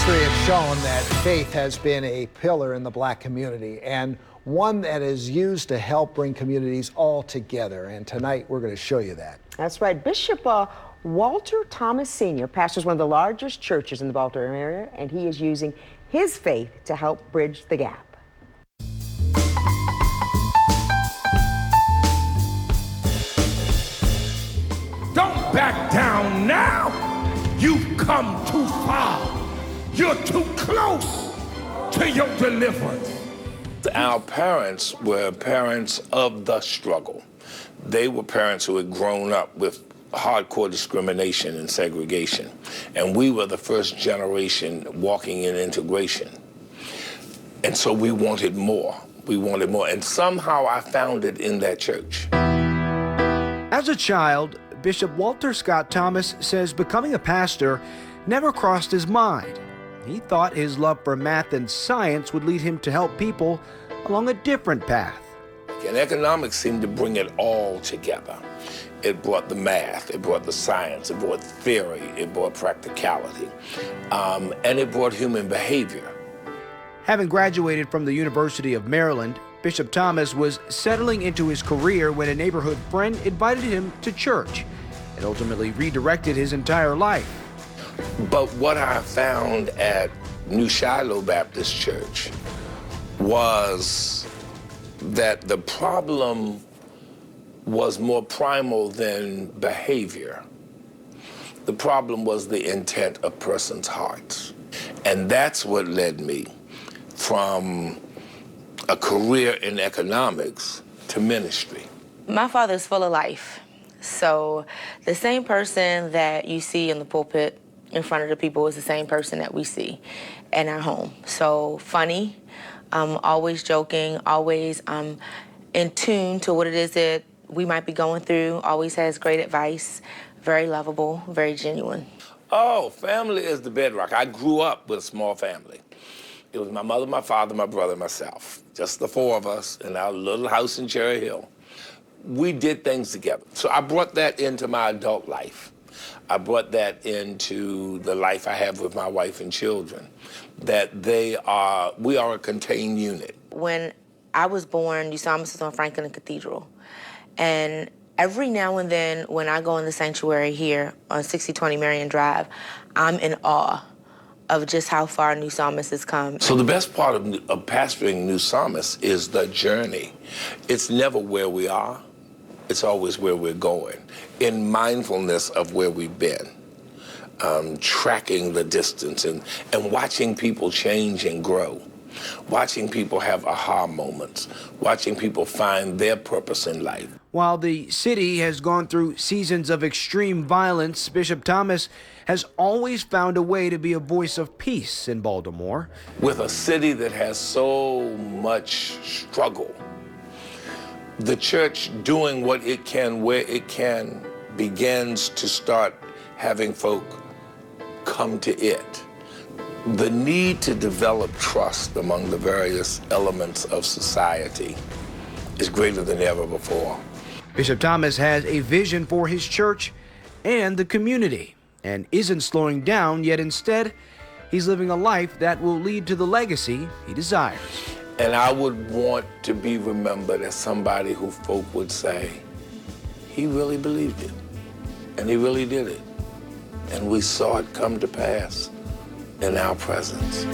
History has shown that faith has been a pillar in the black community and one that is used to help bring communities all together. And tonight we're going to show you that. That's right. Bishop Walter Thomas Sr. pastors one of the largest churches in the Baltimore area, and he is using his faith to help bridge the gap. Don't back down now. You've come too far. You're too close to your deliverance. Our parents were parents of the struggle. They were parents who had grown up with hardcore discrimination and segregation. And we were the first generation walking in integration. And so we wanted more. We wanted more. And somehow I found it in that church. As a child, Bishop Walter Scott Thomas says becoming a pastor never crossed his mind. He thought his love for math and science would lead him to help people along a different path. And economics seemed to bring it all together. It brought the math, it brought the science, it brought theory, it brought practicality, and it brought human behavior. Having graduated from the University of Maryland, Bishop Thomas was settling into his career when a neighborhood friend invited him to church. It ultimately redirected his entire life. But what I found at New Shiloh Baptist Church was that the problem was more primal than behavior. The problem was the intent of persons' hearts. And that's what led me from a career in economics to ministry. My father's full of life. So the same person that you see in the pulpit in front of the people is the same person that we see in our home. So funny, always joking, always in tune to what it is that we might be going through, always has great advice, very lovable, very genuine. Oh, family is the bedrock. I grew up with a small family. It was my mother, my father, my brother, and myself. Just the four of us in our little house in Cherry Hill. We did things together. So I brought that into my adult life. I brought that into the life I have with my wife and children, that we are a contained unit. When I was born, USAMIS was on Franklin Cathedral. And every now and then when I go in the sanctuary here on 6020 Marion Drive, I'm in awe of just how far New Psalmist has come. So the best part of pastoring New Psalmist is the journey. It's never where we are, it's always where we're going. In mindfulness of where we've been, tracking the distance and watching people change and grow, watching people have aha moments, watching people find their purpose in life. While the city has gone through seasons of extreme violence, Bishop Thomas has always found a way to be a voice of peace in Baltimore. With a city that has so much struggle, the church doing what it can, where it can, begins to start having folk come to it. The need to develop trust among the various elements of society is greater than ever before. Bishop Thomas has a vision for his church and the community and isn't slowing down, yet instead, he's living a life that will lead to the legacy he desires. And I would want to be remembered as somebody who folk would say, he really believed it, and he really did it, and we saw it come to pass in our presence.